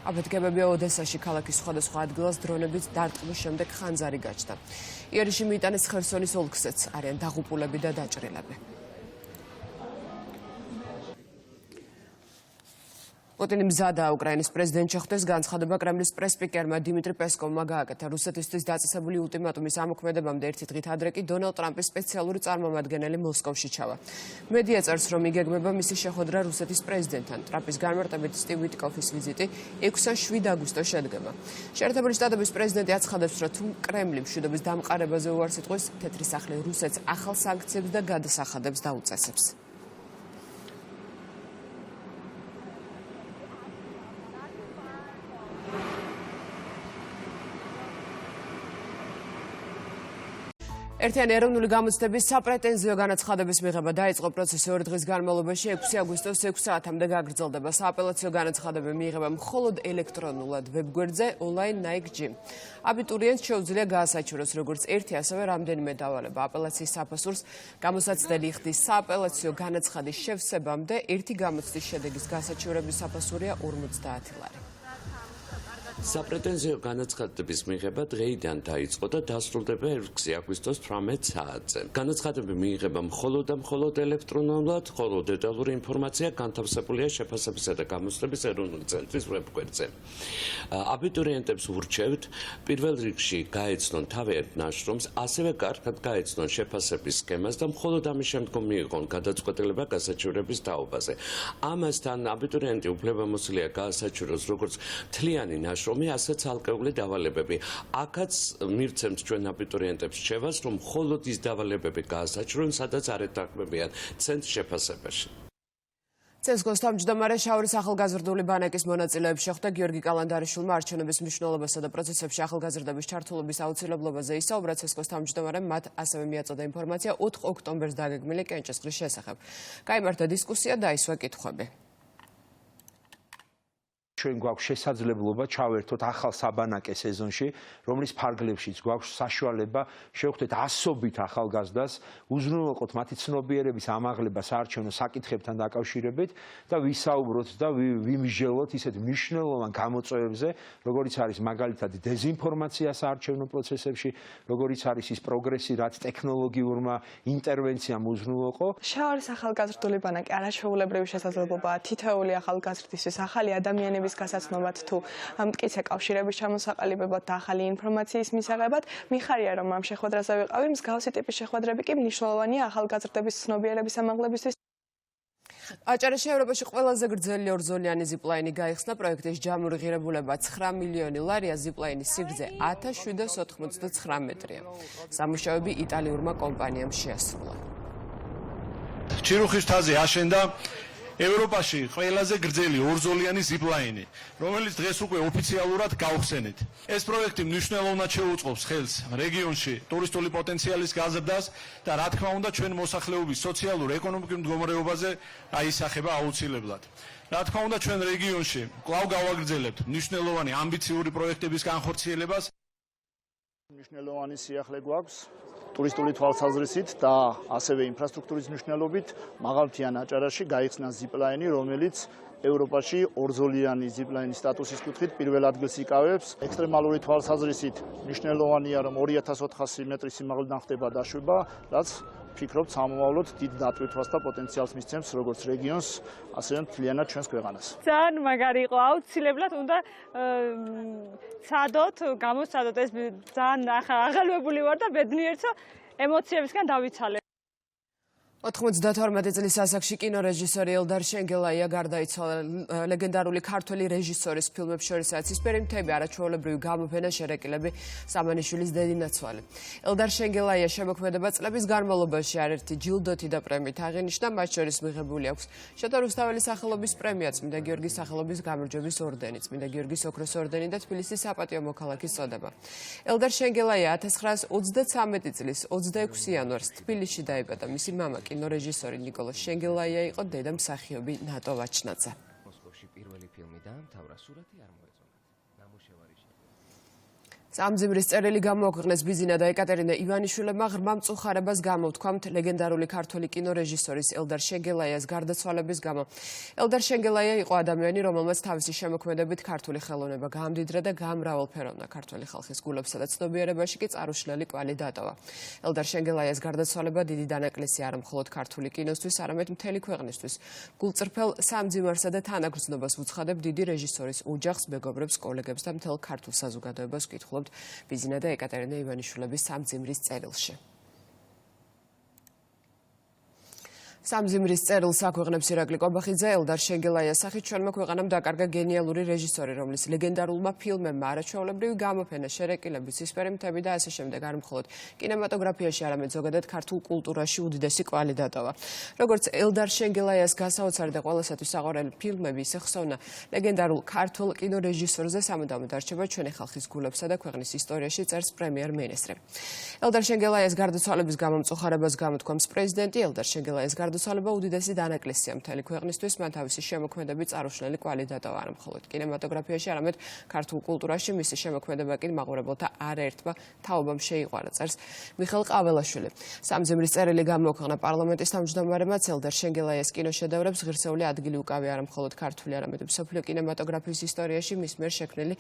აფეთქებებია ოდესაში, ქალაქის სხვადასხვა ადგილას დრონებით დარტყმის შემდეგ ხანძარი გაჩნდა. იერიში მიიტანეს ხერსონის ოლქზეც, არიან დაღუპულები და დაჭრილები. პუტინი მზადაა უკრაინის პრეზიდენტ შეხვდეს. განცხადება კრემლის პრესსპიკერმა დიმიტრი პესკოვმა გააკეთა. რუსეთისთვის დაწესებული ულტიმატუმის ამოქმედებამდე ერთი დღით ადრე კი დონალდ ტრამპის სპეციალური წარმომადგენელი მოსკოვში ჩავა. მედია წერს, რომ იგეგმება მისი შეხვედრა რუსეთის პრეზიდენტთან. ტრამპის განმარტებით სტივ ვიტკოფის ვიზიტი 6 ან 7 აგვისტოს შედგება. შეერთებული შტატების პრეზიდენტი აცხადებს, რომ თუ კრემლი მშვიდობის დამყარებაზე უარს იტყვის, თეთრი სახლი რუსეთს ახალ სანქციებს და გადასახადებს დაუწესებს. ერთიანი ეროვნული გამოცდების საპრეტენზიო განაცხადების მიღება დაიწყო პროცესი 2 დღის განმავლობაში 6 აგვისტოს 6 საათამდე გაგრძელდება. სააპელაციო განაცხადების მიღება მხოლოდ ელექტრონულად ვებგვერდზე online NIKE-G. აბიტურიენტს შეუძლია გაასაჩივროს როგორც ერთი, ასევე რამდენიმე დავალება. აპელაციის საფასურს გამოსაცდელი ხდის სააპელაციო განაცხადის შევსებამდე ერთი გამოცდის შედეგის გასაჩივრების საფასურია 50 ლარი. საპრეტენზიო განაცხადების მიღება დღეიდან დაიწყო და დასრულდება 6 აგვისტოს 18 საათზე. განაცხადების მიღება მხოლოდ და მხოლოდ ელექტრონულად, ხოლო დეტალური ინფორმაცია განთავსებულია შეფასებისა და გამოცდების ეროვნული ცენტრის ვებგვერდზე. აბიტურიენტებს ურჩევთ პირველ რიგში გაეცნონ თავიანთ ნაშრომს, ასევე კარგად გაეცნონ შეფასების სქემას და მხოლოდ ამის შემდგომ მიიღონ გადაწყვეტილება გასაჩივრების თაობაზე. ამასთან აბიტურიენტი უფლებამოსილია გაასაჩივროს როგორც მთლიანი ნაშრომი, ასე ცალკეული დავალებები. აქაც მივცემთ ჩვენ აბიტურიენტებს რჩევას, რომ მხოლოდ ის დავალებები გაასაჩივრონ, სადაც არ ეთანხმებიან ცენტრ შეფასებაში. CSGO-ს თავმჯდომარე შაორის ახალგაზრდული ბანაკის მონაწილეებს შეხვდა გიორგი კალანდარიშვილმა არჩევნების მნიშვნელობასა და პროცესებში ახალგაზრდების ჩართულობის აუცილებლობაზე ისაუბრა. CSGO-ს თავმჯდომარემ მათ ასევე მიაწოდა ინფორმაცია 4 ოქტომბერს დაგეგმილი კენჭისყრის შესახებ. გაიმართა დისკუსია და ისვა კითხვები. ჩვენ გვაქვს შესაძლებლობა ჩავერთოთ ახალ საბანაკე სეზონში, რომლის ფარგლებშიც გვაქვს საშუალება შევხვდეთ ასობით ახალგაზრდას, უზრუნველყოთ მათი ცნობიერების ამაღლება საარჩევნო საკითხებთან დაკავშირებით და ვისაუბროთ და ვიმსჯელოთ ისეთ მნიშვნელოვან გამოწვევებზე, როგორიც არის მაგალითად დეზინფორმაცია საარჩევნო პროცესებში, როგორიც არის ის პროგრესი, რაც ტექნოლოგიურმა ინტერვენციამ უზრუნველყო. შაორის ახალგაზრდული ბანაკი არაჩვეულებრივი შესაძლებლობაა თითოეული ახალგაზრდისთვის, ახალი ადამიანების გასაცნობად თუ მტკიცე კავშირების ჩამოსაყალიბებად და ახალი ინფორმაციის მისაღებად. მიხარია, რომ ამ შეხვედრაზე ვიყავი, მსგავსი ტიპის შეხვედრები კი მნიშვნელოვანია ახალგაზრდების ცნობიერების ამაღლებისთვის. აჭარაში ევროპაში ყველაზე გრძელი ორზოლიანი ზიპლაინი გაიხსნა. პროექტის ჯამური ღირებულება 9 მილიონი ლარია, ზიპლაინის სიგრძე 1799 მეტრია. სამუშაოები იტალიურმა კომპანიამ შეასრულა. ჩირუხის მთაზე აშენდა ევროპაში ყველაზე გრძელი ორზოლიანი ზიპლაინი, რომელიც დღეს უკვე ოფიციალურად გავხსენით. ეს პროექტი მნიშვნელოვნად შეუწყობს ხელს რეგიონში ტურისტული პოტენციალის გაზრდას და რა თქმა უნდა ჩვენ მოსახლეობის სოციალურ-ეკონომიკურ მდგომარეობაზე აისახება აუცილებლად. რა თქმა უნდა ჩვენ რეგიონში კვლავ გავაგრძელებთ მნიშვნელოვანი ამბიციური პროექტების განხორციელებას. მნიშვნელოვანი სიახლე გვაქვს ტურისტული თვალსაზრისით და ასევე ინფრასტრუქტურის მნიშვნელობით მაღალმთიან აჭარაში გაიხსნა ზიპლაინი, რომელიც ევროპაში ორზოლიანი ზიპლაინის სტატუსის კუთხით პირველ ადგილს იკავებს. ექსტრემალური თვალსაზრისით მნიშვნელოვანია, რომ 2400 მეტრის სიმაღლიდან ხდება დაშვება, რაც ფიქრობთ სამომავლოდ დიდ დატვირთვას და პოტენციალს მისცემს როგორც რეგიონს, ასევე მთლიანად ჩვენს ქვეყანას. ძალიან მაგარი იყო, აუცილებლად უნდა ცადოთ, გამოსცადოთ. ეს ძალიან აღალვებული ვარ და ბედნიერთ, რომ ემოციებისგან დავიცალე. 92 წლის ასაკში კინორეჟისორი ელდარ შენგელაია გარდაიცვალა. ლეგენდარული ქართველი რეჟისორის ფილმებს შორისაა ცისფერი მთები, არაჩვეულებრივი გამოფენა, შერეკილები, სამანიშვილის დედინაცვალი. ელდარ შენგელაია შემოქმედება წლების განმავლობაში არაერთი ჯილდოთი და პრემიით აღინიშნა, მათ შორის მიღებული აქვს შოთა რუსთაველის სახელობის პრემია, წმინდა გიორგის სახელობის გამარჯვების ორდენი, წმინდა გიორგის ოქროს ორდენი და თბილისის საპატიო მოქალაქის წოდება. ელდარ შენგელაია 1933 წლის 26 იანვარს თბილისში დაიბადა. მისი მამა კინორეჟისორი ნიკოლოზ შენგელაია იყო, დედა მსახიობი ნატო ვაჩნაძე. მოსკოვში პირველი ფილმი დაამთავრა, სურათი არ მოეწონა. ნამუშევარი სამძიმრის წერილი გამოაქვეყნეს ბიზინა და ეკატერინე ივანიშვილებმა. ღრმა მწუხარებას გამოვთქვამთ ლეგენდარული ქართველი კინორეჟისორის ელდარ შენგელაიას გარდაცვალების გამო. ელდარ შენგელაია იყო ადამიანი, რომელმაც თავისი შემოქმედებით ქართული ხელოვნება გაამდიდრა და გამრავალფეროვნა. ქართველი ხალხის გულებსა და ცნობიერებაში კი წარუშლელი კვალი დატოვა. ელდარ შენგელაიას გარდაცვალება დიდი დანაკლისი არა მხოლოდ ქართული კინოსთვის, არამედ მთელი ქვეყნისთვის. გულწრფელ სამძიმარსა და თანაგრძნობას ვუცხადებ დიდი რეჟისორის ოჯახს, მეგობრებს, კოლეგებს და მთელ ქართულ საზოგადოებას ვკითხულობთ ბიზინა და ეკატერინე ივანიშვილების სამძიმრის წერილში. სამზიმრის წერილს აქვეყნებს ირაკლი კვაბახიძე, ელდარ შენგელაიას სახით ჩვენმა ქვეყანამ დაკარგა გენიალური რეჟისორი, რომლის ლეგენდარულმა ფილმებმა არაჩვეულებრივი გამოფენა, შერეკილები, ცისფერი მთები და ასე შემდეგ არ მხოლოდ კინემატოგრაფიაში, არამედ ზოგადად ქართულ კულტურაში უდიდესი კვალი დატოვა. როგორც ელდარ შენგელაიას გასაოცარი და ყველასათვის საყვარელი ფილმები, ისე ხსოვნა ლეგენდარულ ქართულ კინორეჟისორზე სამუდამოდ არჩება ჩვენი ხალხის გულებსა და ქვეყნის ისტორიაში წერს პრემიერ-მინისტრი. ელდარ შენგელაიას გარდაცვალების გამო მწუხარებას გამოთქვამს პრეზიდენტი. ელდარ შენგელაიას გარდაცვალება უდიდესი დანაკლისია მთელი ქვეყნისთვის, მან თავისი შემოქმედებით წარუშლელი კვალი დატოვა არა მხოლოდ კინემატოგრაფიაში, არამედ ქართულ კულტურაში. მისი შემოქმედება კი მაყურებელთა არაერთმა თაობამ შეიყვარა, წერს მიხელ ყაველაშვილი. სამზიმრის წერილი გამოქვეყნა პარლამენტის თავმჯდომარემაც. ელდარ შენგელაიას კინოშედევრებს ღირსეული ადგილი უკავია არა მხოლოდ ქართული, არამედ მსოფლიო კინემატოგრაფიის ისტორიაში. მის მიერ შექმნილი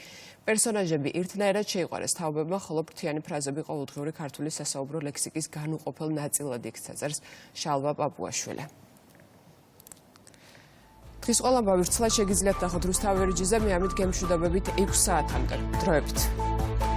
პერსონაჟები ერთნაირად შეიყვარეს თაობებმა, ხოლო ფრთიანი ფრაზები ყოველდღიური ქართული სასაუბრო ლექსიკის განუყოფელ ნაწილად იქცა, წერს შალვა პაპუაშვილი. დღის ყველა ამბავი რცლად შეგიძლიათ ნახოთ რუსთავი რჯიზე, მე ამით გემშვიდობებით 6 საათამდე. დროებით.